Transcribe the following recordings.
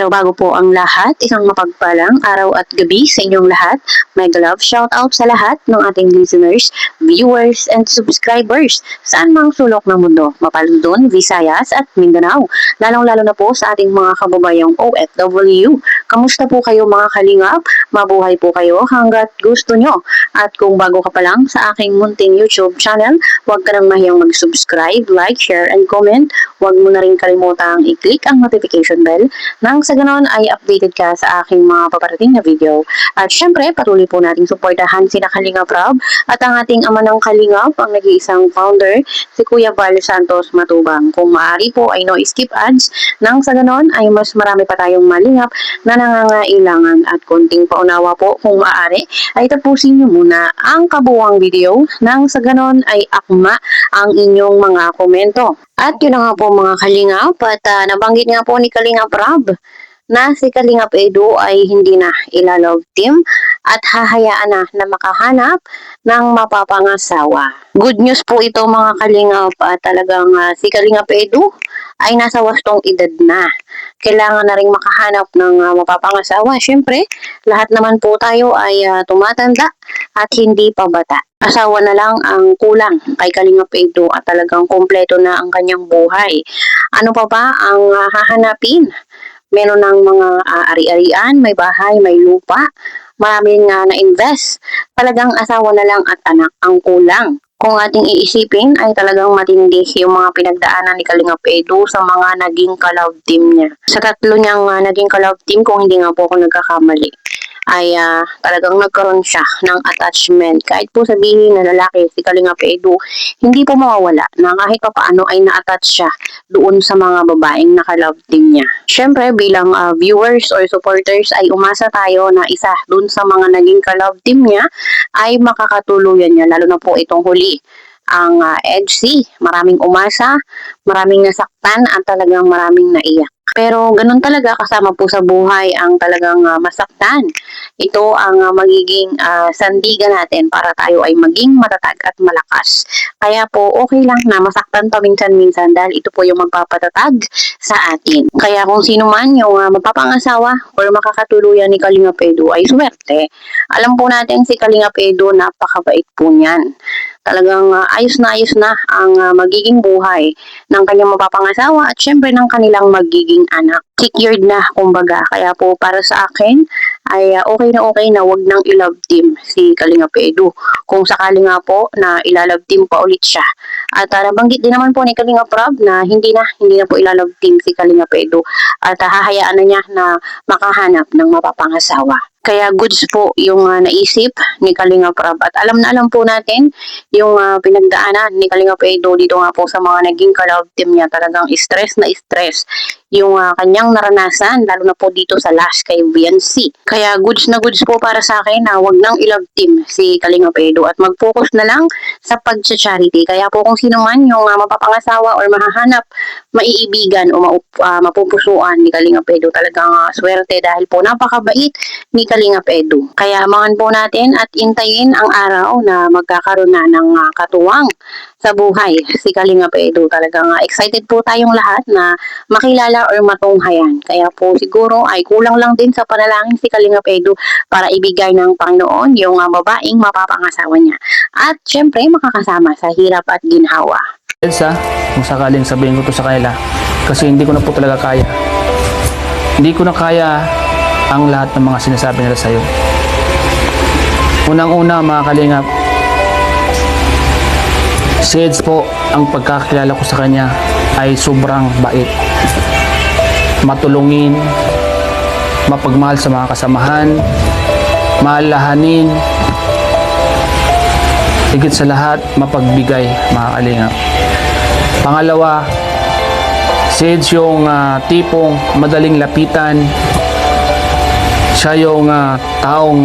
Pero bago po ang lahat, isang mapagpalang araw at gabi sa inyong lahat. Mega love shout out sa lahat ng ating listeners, viewers, and subscribers saan mang sulok ng mundo, Mapalundon, Visayas at Mindanao. Lalong-lalo na po sa ating mga kababayang OFW. Kamusta po kayo mga kalingap? Mabuhay po kayo hanggat gusto nyo. At kung bago ka pa lang sa aking munting YouTube channel, huwag ka nang mahiyang mag-subscribe, like, share, and comment. Huwag mo na rin kalimutang i-click ang notification bell nang sa ganon ay updated ka sa aking mga paparating na video. At syempre, patuloy po nating suportahan sina Kalingap Rob at ang ating ama ng Kalingap, ang nag-iisang founder, si Kuya Val Santos Matubang. Kung maaari po ay no skip ads, nang sa ganon ay mas marami pa tayong malingap na nangangailangan. At konting paunawa po kung maaari ay tapusin nyo muna ang kabuwang video nang sa ganon ay akma ang inyong mga komento. At yun na nga po mga Kalingap, at nabanggit nga po ni Kalingap Rob na si Kalingap Edu ay hindi na ilalove team at hahayaan na makahanap ng mapapangasawa. Good news po ito mga Kalingap, at talagang si Kalingap Edu ay nasa wastong edad na. Kailangan na rin makahanap ng mapapangasawa. Siyempre, lahat naman po tayo ay tumatanda at hindi pa bata. Asawa na lang ang kulang kay Kalingap Edu at talagang kompleto na ang kanyang buhay. Ano pa ba ang hahanapin? Meron ng mga ari-arian, may bahay, may lupa, maraming na-invest. Talagang asawa na lang at anak ang kulang. Kung ating iisipin ay talagang matindi yung mga pinagdaanan ni Kalingap Edu sa mga naging ka-love team niya. Sa tatlo niyang naging ka-love team, kung hindi nga po ako nagkakamali, ay talagang nagkaroon siya ng attachment. Kahit po sabihin na lalaki si Kalingap Edu, hindi po mawawala na kahit pa paano ay na-attach siya doon sa mga babaeng naka-love team niya. Siyempre, bilang viewers or supporters ay umasa tayo na isa doon sa mga naging ka-love team niya ay makakatuluyan niya, lalo na po itong huli ang EDC. Maraming umasa, maraming nasaktan at talagang maraming naiyak. Pero ganun talaga, kasama po sa buhay ang talagang masaktan. Ito ang magiging sandigan natin para tayo ay maging matatag at malakas. Kaya po okay lang na masaktan pa minsan-minsan dahil ito po yung magpapatatag sa atin. Kaya kung sino man yung mapapangasawa or makakatuluyan ni Kalingap Edu ay swerte. Alam po natin si Kalingap Edu, napakabait po niyan. Talagang ayos na ang magiging buhay ng kanyang mapapangasawa at syempre ng kanilang magiging anak. Secured na kumbaga. Kaya po para sa akin ay okay na wag nang i-love team si Kalingap Edu. Kung sakali nga po na ilalove team pa ulit siya. At nabanggit din naman po ni Kalingap Rob na hindi na po ilalove team si Kalingap Edu. At hahayaan na niya na makahanap ng mapapangasawa. Kaya goods po yung naisip ni Kalingap Rob. At alam na alam po natin yung pinagdaanan ni Kalingap Edu dito nga po sa mga naging ka-love team niya. Talagang stress na stress yung kanyang naranasan, lalo na po dito sa last kay VNC. Kaya goods na goods po para sa akin na wag nang i-love team si Kalingap Edu at mag-focus na lang sa pag-charity. Kaya po kung sino man yung mapapangasawa or mahahanap, maiibigan o mapupusuan ni Kalingap Edu, talagang swerte dahil po napakabait ni Kalingap Edu. Kaya abangan po natin at intayin ang araw na magkakaroon na ng katuwang sa buhay si Kalingap Edu. Talagang excited po tayong lahat na makilala or matunghayan. Kaya po siguro ay kulang lang din sa panalangin si Kalingap Edu para ibigay ng Panginoon yung babaeng mapapangasawa niya. At syempre makakasama sa hirap at ginhawa. Elsa, kung sakaling sabihin ko to sa kanila, kasi hindi ko na po talaga kaya. Hindi ko na kaya ang lahat ng mga sinasabi nila sa'yo. Unang-una mga Kalingap, si Eds po, ang pagkakilala ko sa kanya ay sobrang bait, matulungin, mapagmahal sa mga kasamahan, maalahanin, higit sa lahat mapagbigay mga Kalingap. Pangalawa, si Eds yung tipong madaling lapitan. Siya yung taong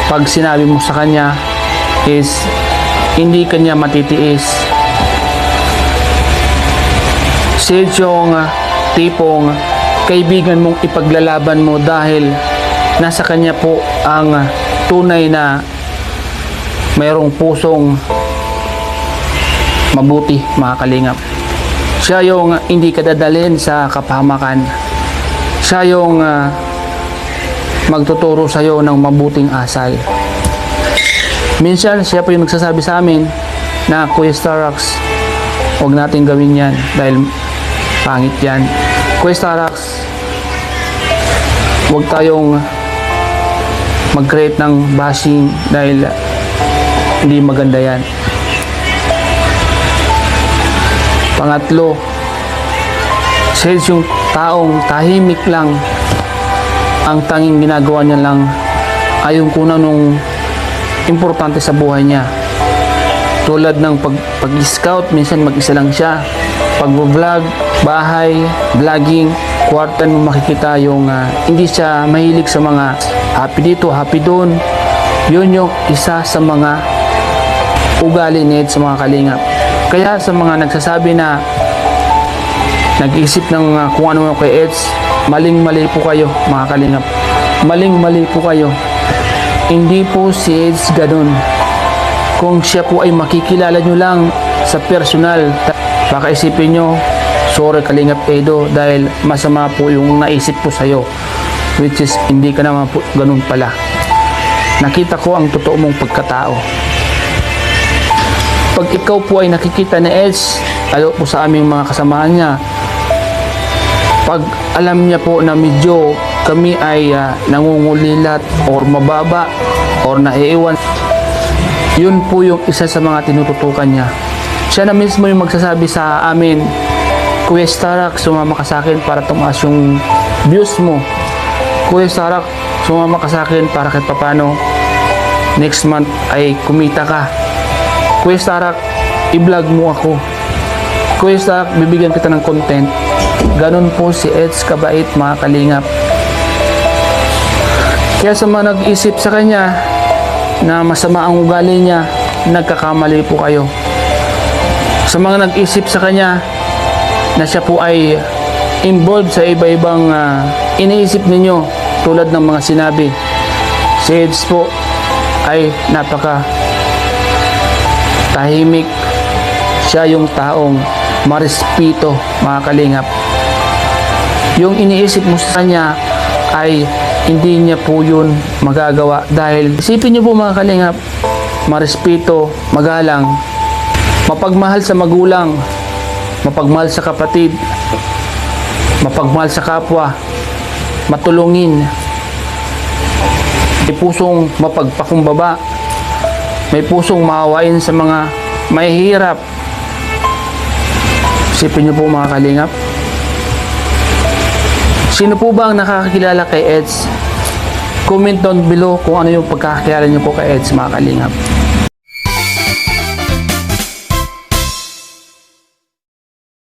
pag sinabi mo sa kanya is hindi kanya matitiis. Si Eds yung tipong kaibigan mong ipaglalaban mo dahil nasa kanya po ang tunay na mayroong pusong mabuti mga Kalingap. Siya yung hindi ka dadalhin sa kapahamakan. Siya yung magtuturo sa iyo ng mabuting asal. Minsan, siya po yung nagsasabi sa amin na, Kuya Starax, huwag natin gawin yan dahil pangit yan. Kuya Starax, huwag tayong mag-create ng bashing dahil hindi maganda yan. Pangatlo, siya yung taong tahimik lang, ang tanging ginagawa niya lang ay yung kuna nung importante sa buhay niya. Tulad ng pag-scout, minsan mag-isa lang siya. Pag-vlog, bahay, vlogging, kwarta mo makikita yung hindi siya mahilig sa mga happy dito, happy doon. Yun yung isa sa mga ugali need sa mga kalingap. Kaya sa mga nagsasabi na nag-iisip ng kung ano kay Eds, maling-mali po kayo mga kalingap. Maling-mali po kayo. Hindi po si Eds ganun. Kung siya po ay makikilala nyo lang sa personal, baka isipin nyo, sorry Kalingap Edo dahil masama po yung naisip po sa'yo, which is hindi ka naman po ganun pala. Nakita ko ang totoo mong pagkatao. Pag ikaw po ay nakikita ni Eds, lalo po sa aming mga kasamahan niya, pag alam niya po na medyo kami ay nangungulilat or mababa or naiiwan, yun po yung isa sa mga tinututukan niya. Siya na mismo yung magsasabi sa amin, Kuya Starax, sumama ka sa akin para tumaas yung views mo. Kuya Starax, sumama ka sa akin para kahit papano next month ay kumita ka. Kuya Starax, i-vlog mo ako. Kuya Starax, bibigyan kita ng content. Ganun po si Eds kabait mga kalingap. Kaya sa mga nag-isip sa kanya na masama ang ugali niya, nagkakamali po kayo. Sa mga nag-isip sa kanya na siya po ay involved sa iba-ibang iniisip ninyo tulad ng mga sinabi, si Eds po ay napaka tahimik. Siya yung taong marespeto mga kalingap. Yung iniisip mo sa kanya ay hindi niya po yun magagawa dahil isipin niyo po mga kalingap, marespeto, magalang, mapagmahal sa magulang, mapagmahal sa kapatid, mapagmahal sa kapwa, matulungin, may pusong mapagpakumbaba, may pusong maawain sa mga mahihirap. Isipin niyo po mga kalingap. Sino po ba ang nakakakilala kay Eds? Comment down below kung ano yung pagkakakilala niyo po kay Eds mga kalingap.